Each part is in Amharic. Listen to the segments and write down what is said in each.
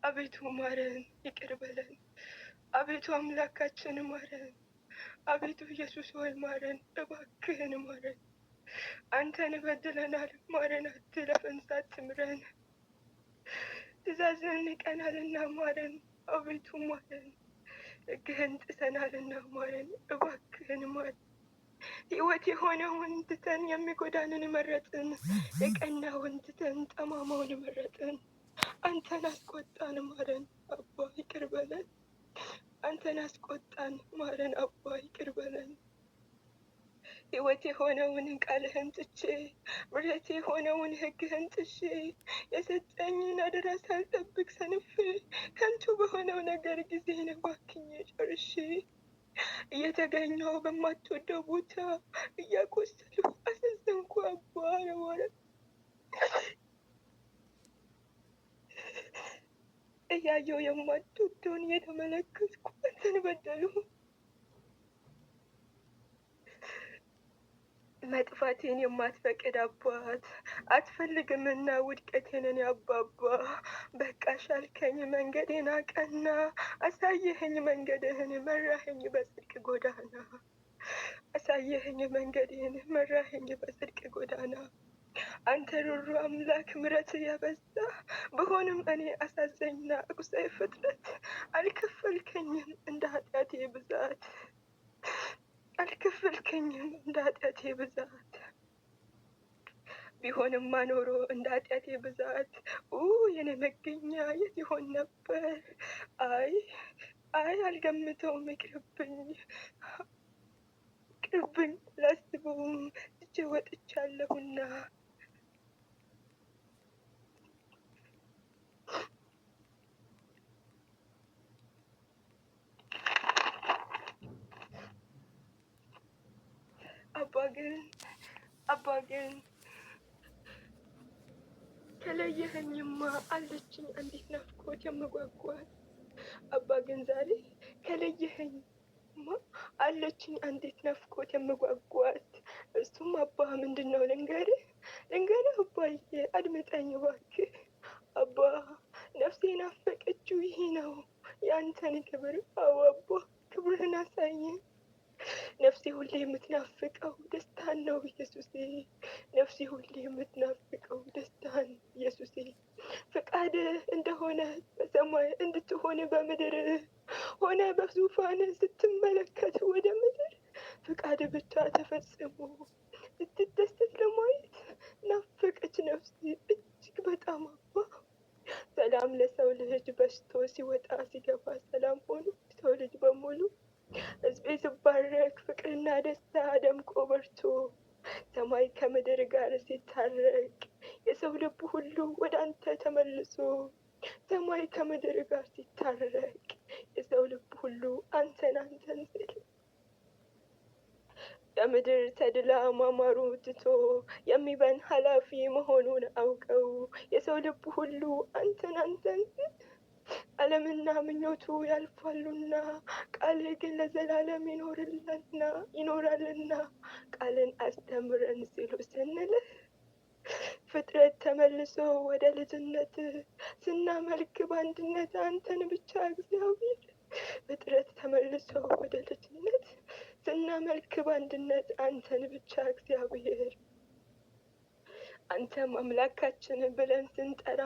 አቤቱ ማረን፣ ይቅር በለን። አቤቱ አምላካችን ማረን። አቤቱ ኢየሱስ ሆይ ማረን፣ እባክህን ማረን። አንተን በድለናል፣ ማረን አትለፈን፣ ሳትምረን ትእዛዝህን ንቀናልና ማረን። አቤቱ ማረን፣ ሕግህን ጥሰናልና ማረን፣ እባክህን ማረን። ሕይወት የሆነውን ትተን የሚጎዳንን መረጥን፣ የቀናውን ትተን ጠማማውን መረጥን። አንተን አስቆጣን፣ ማረን አባ ይቅር በለን። አንተን አስቆጣን፣ ማረን አባ ይቅር በለን። ሕይወት የሆነውን ቃልህን ጥቼ ምሕረት የሆነውን ሕግህን ጥሼ የሰጠኝን አደራ ሳልጠብቅ ሰንፌ ከንቱ በሆነው ነገር ጊዜን ባክኜ ጨርሼ እየተገኘው በማትወደው ቦታ እያቆሰሉ አሳዘንኩ አባ ለማለት እያየው የማትወደውን እየተመለከትኩ አንተን በደሉ። መጥፋቴን የማትፈቅድ አባት አትፈልግምና ውድቀቴንን ያባባ። በቃሽ አልከኝ፣ መንገዴን አቀና፣ አሳየኸኝ መንገድህን፣ መራኸኝ በጽድቅ ጎዳና። አሳየኸኝ መንገድህን፣ መራኸኝ በጽድቅ ጎዳና። አንተ ሩሩ አምላክ ምሕረት ያበዛ ብሆንም እኔ አሳዘኝና ቁሳዊ ፍጥረት አልከፈልከኝም እንደ ኃጢአቴ ብዛት አልከፈልከኝም እንደ ኃጢአቴ ብዛት። ቢሆንማ ኖሮ እንደ ኃጢአቴ ብዛት የኔ መገኛ የት ይሆን ነበር? አይ አልገምተውም፣ ይቅርብኝ ላስበውም ትቼ ወጥቻለሁና። አባ ግን ከለየኸኝማ አለችኝ አንዲት ናፍቆት የምጓጓት። አባ ግን ዛሬ ከለየኸኝማ አለችኝ አንዲት ናፍቆት የምጓጓት። እሱም አባ ምንድን ነው ልንገርህ አባዬ፣ አድምጠኝ እባክህ አባ። ነፍሴ ናፈቀችው ይሄ ነው የአንተን ክብር። አዎ አባ ክብርህን አሳየኝ። ነፍሴ ሁሌ የምትናፍቀው ደስታን ነው ኢየሱሴ። ነፍሴ ሁሌ የምትናፍቀው ደስታን ኢየሱሴ። ፈቃድ እንደሆነ በሰማይ እንድትሆን በምድር ሆነ በዙፋን ስትመለከት ወደ ምድር ፈቃድ ብቻ ተፈጽሞ ስትደሰት ለማየት ናፈቀች ነፍሴ እጅግ በጣም አባ። ሰላም ለሰው ልጅ በስቶ ሲወጣ ሲገባ ሰላም ሆኖ ሰው ልጅ በሙሉ ሕዝቤ ሲባረክ ፍቅርና ደስታ ደምቆ በርቶ ሰማይ ከምድር ጋር ሲታረቅ የሰው ልብ ሁሉ ወደ አንተ ተመልሶ ሰማይ ከምድር ጋር ሲታረቅ የሰው ልብ ሁሉ አንተን ሲል የምድር ተድላ ማማሩ ትቶ የሚበን ኃላፊ መሆኑን አውቀው የሰው ልብ ሁሉ አንተን ሲል ዓለምና ምኞቱ ያልፋሉና ቃልህ ግን ለዘላለም ይኖራልና ቃልን አስተምረን ሲሉ ስንልህ ፍጥረት ተመልሶ ወደ ልጅነት ስናመልክ በአንድነት አንተን ብቻ እግዚአብሔር። ፍጥረት ተመልሶ ወደ ልጅነት ስናመልክ በአንድነት አንተን ብቻ እግዚአብሔር። አንተም አምላካችን ብለን ስንጠራ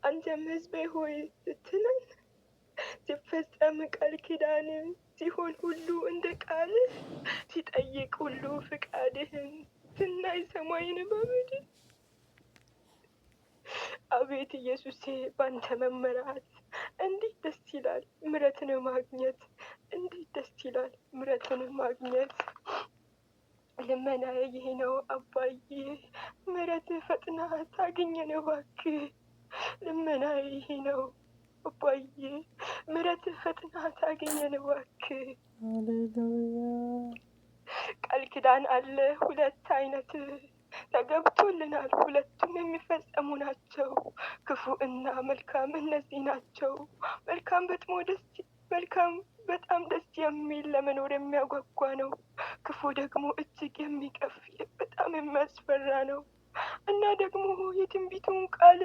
አንተም ሕዝቤ ሆይ ስትለን ሲፈጸም ቃል ኪዳን ሲሆን ሁሉ እንደ ቃል ሲጠይቅ ሁሉ ፍቃድህን ስናይ ሰማይን በምድር አቤት ኢየሱሴ ባንተ መመራት እንዴት ደስ ይላል። ምሕረትን ማግኘት እንዴት ደስ ይላል። ምሕረትን ማግኘት ልመናዬ ይሄ ነው አባዬ። ምሕረትህ ፈጥና ታግኘን እባክህ። ልመናዬ ይሄ ነው አባዬ። ምሕረትህ ፈጥና ታግኘን እባክህ። ሃሌሉያ። ቃል ኪዳን አለ ሁለት አይነት ተገብቶልናል፣ ሁለቱም የሚፈጸሙ ናቸው። ክፉ እና መልካም እነዚህ ናቸው። መልካም በጣም ደስ የሚል ለመኖር የሚያጓጓ ነው። ክፉ ደግሞ እጅግ የሚቀፍ በጣም የሚያስፈራ ነው። እና ደግሞ የትንቢቱን ቃል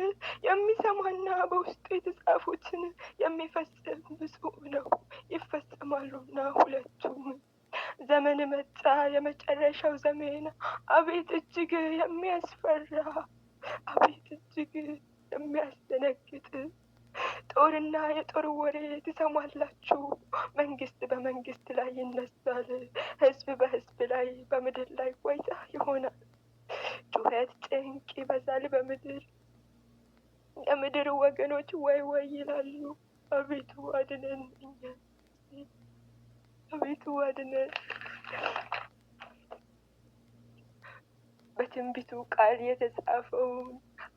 የሚሰማና በውስጡ የተጻፉትን የሚፈጽም ብፁዕ ነው፣ ይፈጸማሉና ሁለቱም። ዘመን መጣ፣ የመጨረሻው ዘመን። አቤት እጅግ የሚያስፈራ፣ አቤት እጅግ የሚያስደነግጥ። ጦርና የጦር ወሬ ትሰማላችሁ። መንግስት በመንግስት ላይ ይነሳል፣ ህዝብ በህዝብ ላይ፣ በምድር ላይ ዋይታ ይሆናል። ጩኸት፣ ጭንቅ ይበዛል በምድር። የምድር ወገኖች ወይ ወይ ይላሉ። አቤቱ አድነን፣ እኛ አቤቱ አድነን። በትንቢቱ ቃል የተጻፈውን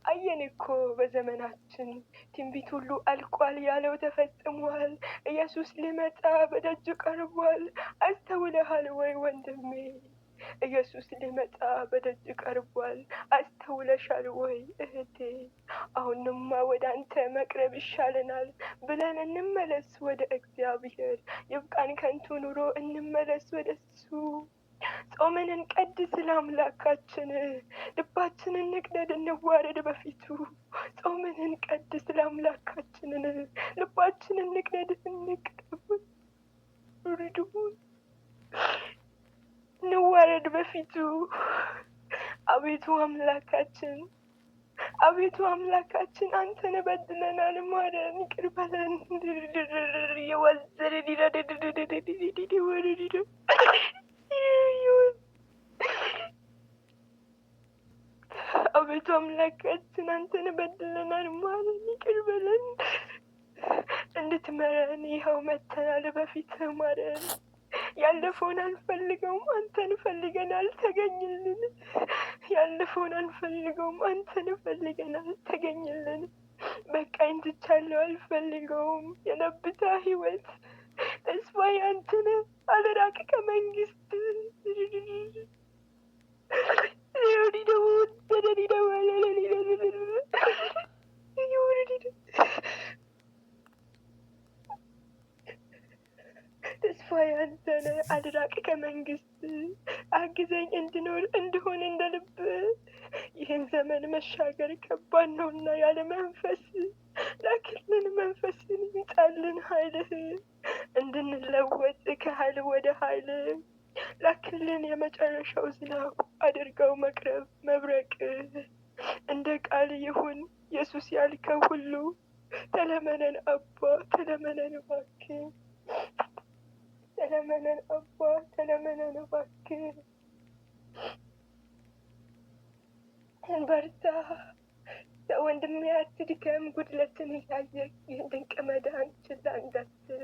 አየን እኮ በዘመናችን። ትንቢት ሁሉ አልቋል፣ ያለው ተፈጽሟል። ኢየሱስ ሊመጣ በደጅ ቀርቧል። አስተውለሃል ወይ ወንድሜ? ኢየሱስ ሊመጣ በደጅ ቀርቧል። አስተውለሻል ወይ እህቴ? አሁንማ ወደ አንተ መቅረብ ይሻለናል ብለን እንመለስ ወደ እግዚአብሔር። ይብቃን ከንቱ ኑሮ፣ እንመለስ ወደ እሱ። ጾምን እንቀድስ ለአምላካችን፣ ልባችንን እንቅደድ፣ እንዋረድ በፊቱ። ጾምን እንቀድስ ለአምላካችን፣ ልባችንን እንቅደድ፣ እንዋረድ በፊቱ። አቤቱ አምላካችን፣ አቤቱ አምላካችን፣ አንተን በድለናል፣ ማረን፣ ይቅር በለን። አቤቱ አምላካችን፣ አንተን በድለናል፣ ማረን፣ ይቅር በለን። እንድትመረን ይኸው መተናል በፊትህ፣ ማረን። ያለፈውን አንፈልገውም፣ አንተን ፈልገናል፣ ተገኝልን። ያለፈውን አንፈልገውም፣ አንተን ፈልገናል፣ ተገኝልን። በቃኝ ትቻለሁ፣ አልፈልገውም። የለብታ ህይወት ተስፋዬ አንተ ነህ፣ አልራቅ ከመንግስት። ተስፋዬ አንተ ነህ፣ አልራቅ ከመንግስት። አግዘኝ እንድኖር እንድሆን እንደ ልብ። ይህን ዘመን መሻገር ከባድ ነውና ያለ መንፈስ ላክልን፣ መንፈስን ይምጣልን፣ ኃይልህ እንድንለወጥ ከኃይል ወደ ኃይል ላክልን። የመጨረሻው ዝናብ አድርገው መቅረብ መብረቅ። እንደ ቃል ይሁን ኢየሱስ ያልከው ሁሉ። ተለመነን አባ፣ ተለመነን እባክህ፣ ተለመነን አባ፣ ተለመነን እባክህ። በርታ ወንድሜ፣ አትድከም። ጉድለትን እያየህ ይህን ድንቅ መዳን ችላ እንዳትል።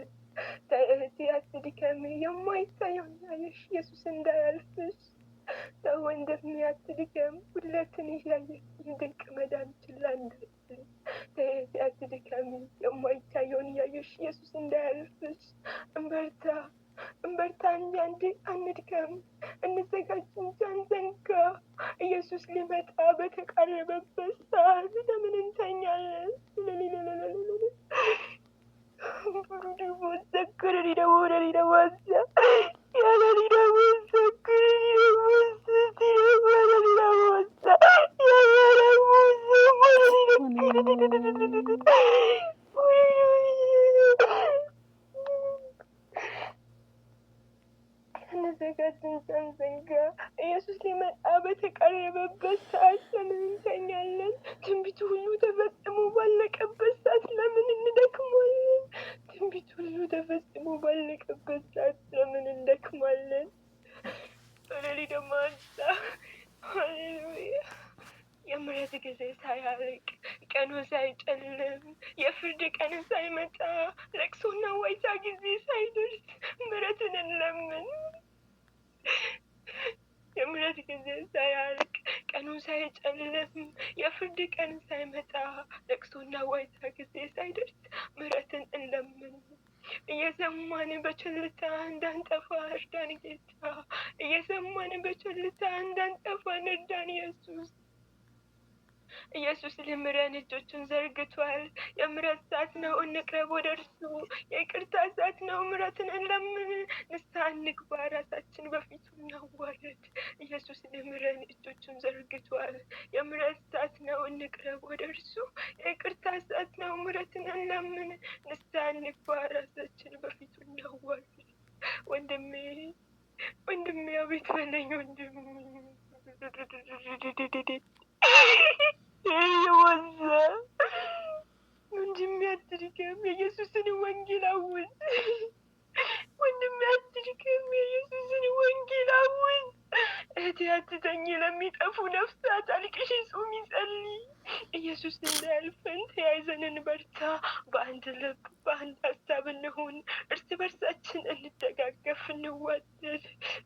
እህቴ አትድከም፣ የማይታየውን ያየሽ ኢየሱስ እንዳያልፍሽ። ወንድሜ አትድከም፣ ጉድለትን እያየህ ይህን ድንቅ መዳን ችላ እንዳትል። እህቴ አትድከም፣ የማይታየውን ያየሽ ኢየሱስ እንዳያልፍሽ። እንበርታ፣ እንበርታ እንጂ አንድከም፣ እንዘጋጅ እንጂ አንዘንጋ። ኢየሱስ ሊመጣ በተቃረበበት ሰዓት ለምን እንተኛለን? ኢየሱስ ሊመጣ በተቃረበበት ሰዓት ለምን እንተኛለን? ትንቢቱ ሁሉ ተፈጽሞ ባለቀበት ሰዓት ለምን እንደክማለን? ትንቢቱ ሁሉ ተፈጽሞ ባለቀበት ሰዓት ለምን እንደክማለን? ሌሊ ደግሞ አንሳ። ሃሌሉያ። የምሕረት ጊዜ ሳያልቅ፣ ቀኑ ሳይጨልም፣ የፍርድ ቀን ሳይመጣ፣ ለቅሶና ዋይታ ጊዜ ሳይደርስ ምሕረትን እንለምን። የምሕረት ጊዜ ሳያልቅ፣ ቀኑ ሳይጨልም፣ የፍርድ ቀን ሳይመጣ፣ ለቅሶና ዋይታ ጊዜ ሳይደርስ ምሕረትን እንለምን። እየሰማን በቸልታ እንዳንጠፋ እርዳን ጌታ። እየሰማን በቸልታ እንዳንጠፋ እርዳን ኢየሱስ። ኢየሱስ ሊምረን እጆቹን ዘርግቷል። የምሕረት ሰዓት ነው፣ እንቅረብ ወደ እርሱ። የይቅርታ ሰዓት ነው፣ ምሕረትን እንለምን። ንስሐ እንግባ፣ ራሳችን በፊቱ እናዋርድ። ኢየሱስ ሊምረን እጆቹን ዘርግቷል። የምሕረት ሰዓት ነው፣ እንቅረብ ወደ እርሱ። የይቅርታ ሰዓት ነው፣ ምሕረትን እንለምን። ንስሐ እንግባ፣ ራሳችን በፊቱ እናዋርድ። ወንድሜ አቤት በለኝ ወንድሜ። ወንድሜ አትድገም፣ የኢየሱስን ወንጌል አውጅ። ወንድሜ አትድገም፣ የኢየሱስን ወንጌል አውጅ። እህቴ አትተኝ፣ ለሚጠፉ ነፍሳት አልቅሽ፣ ጹሚ፣ ጸልይ። ኢየሱስ እንዳያልፈን ተያይዘን እንበርታ። በአንድ ልብ በአንድ ሀሳብ እንሁን። እርስ በርሳችን እንደጋገፍ፣ እንዋደድ።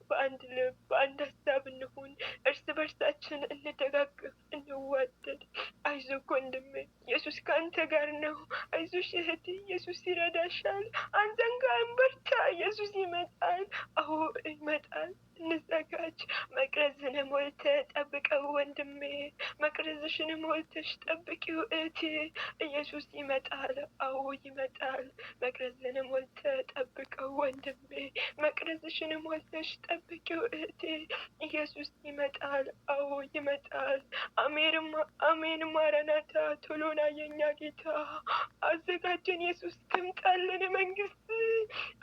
በአንድ ልብ በአንድ ሀሳብ እንሁን። እርስ በርሳችን እንደጋገፍ፣ እንዋደድ። አይዞህ ወንድሜ፣ ኢየሱስ ከአንተ ጋር ነው። አይዞሽ እህቴ፣ ኢየሱስ ይረዳሻል። አንተን ጋር በርታ፣ ኢየሱስ ይመጣል። አዎ ይመጣል። እንዘጋጅ። መቅረዝን ሞልተህ ጠብቀው ወንድሜ፣ መቅረዝሽን ሞልተሽ ጠብቂው እህቴ። ኢየሱስ ይመጣል። አዎ ይመጣል። መቅረዝን ሞልተህ ጠብቀው ወንድሜ፣ መቅረዝሽን ሞልተሽ ጠብቂው እህቴ። ኢየሱስ ይመጣል። አዎ ይመጣል። አሜን። ማራናታ፣ ቶሎና የኛ ጌታ። አዘጋጀን ኢየሱስ፣ ትምጣልን መንግስት።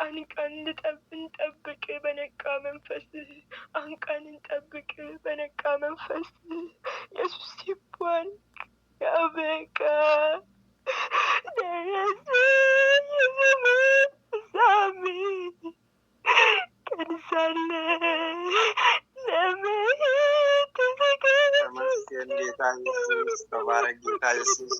አንቀን እንጠብቅ በነቃ መንፈስ። አንቀን እንጠብቅ በነቃ መንፈስ። ኢየሱስ ይባል። ያበቃ ደረሰ የዘመን ፍጻሜ። ቀን ሳለ ለመሄድ ተዘጋጅ። ተመስገን ጌታ ኢየሱስ፣ ተባረክ ጌታ ኢየሱስ።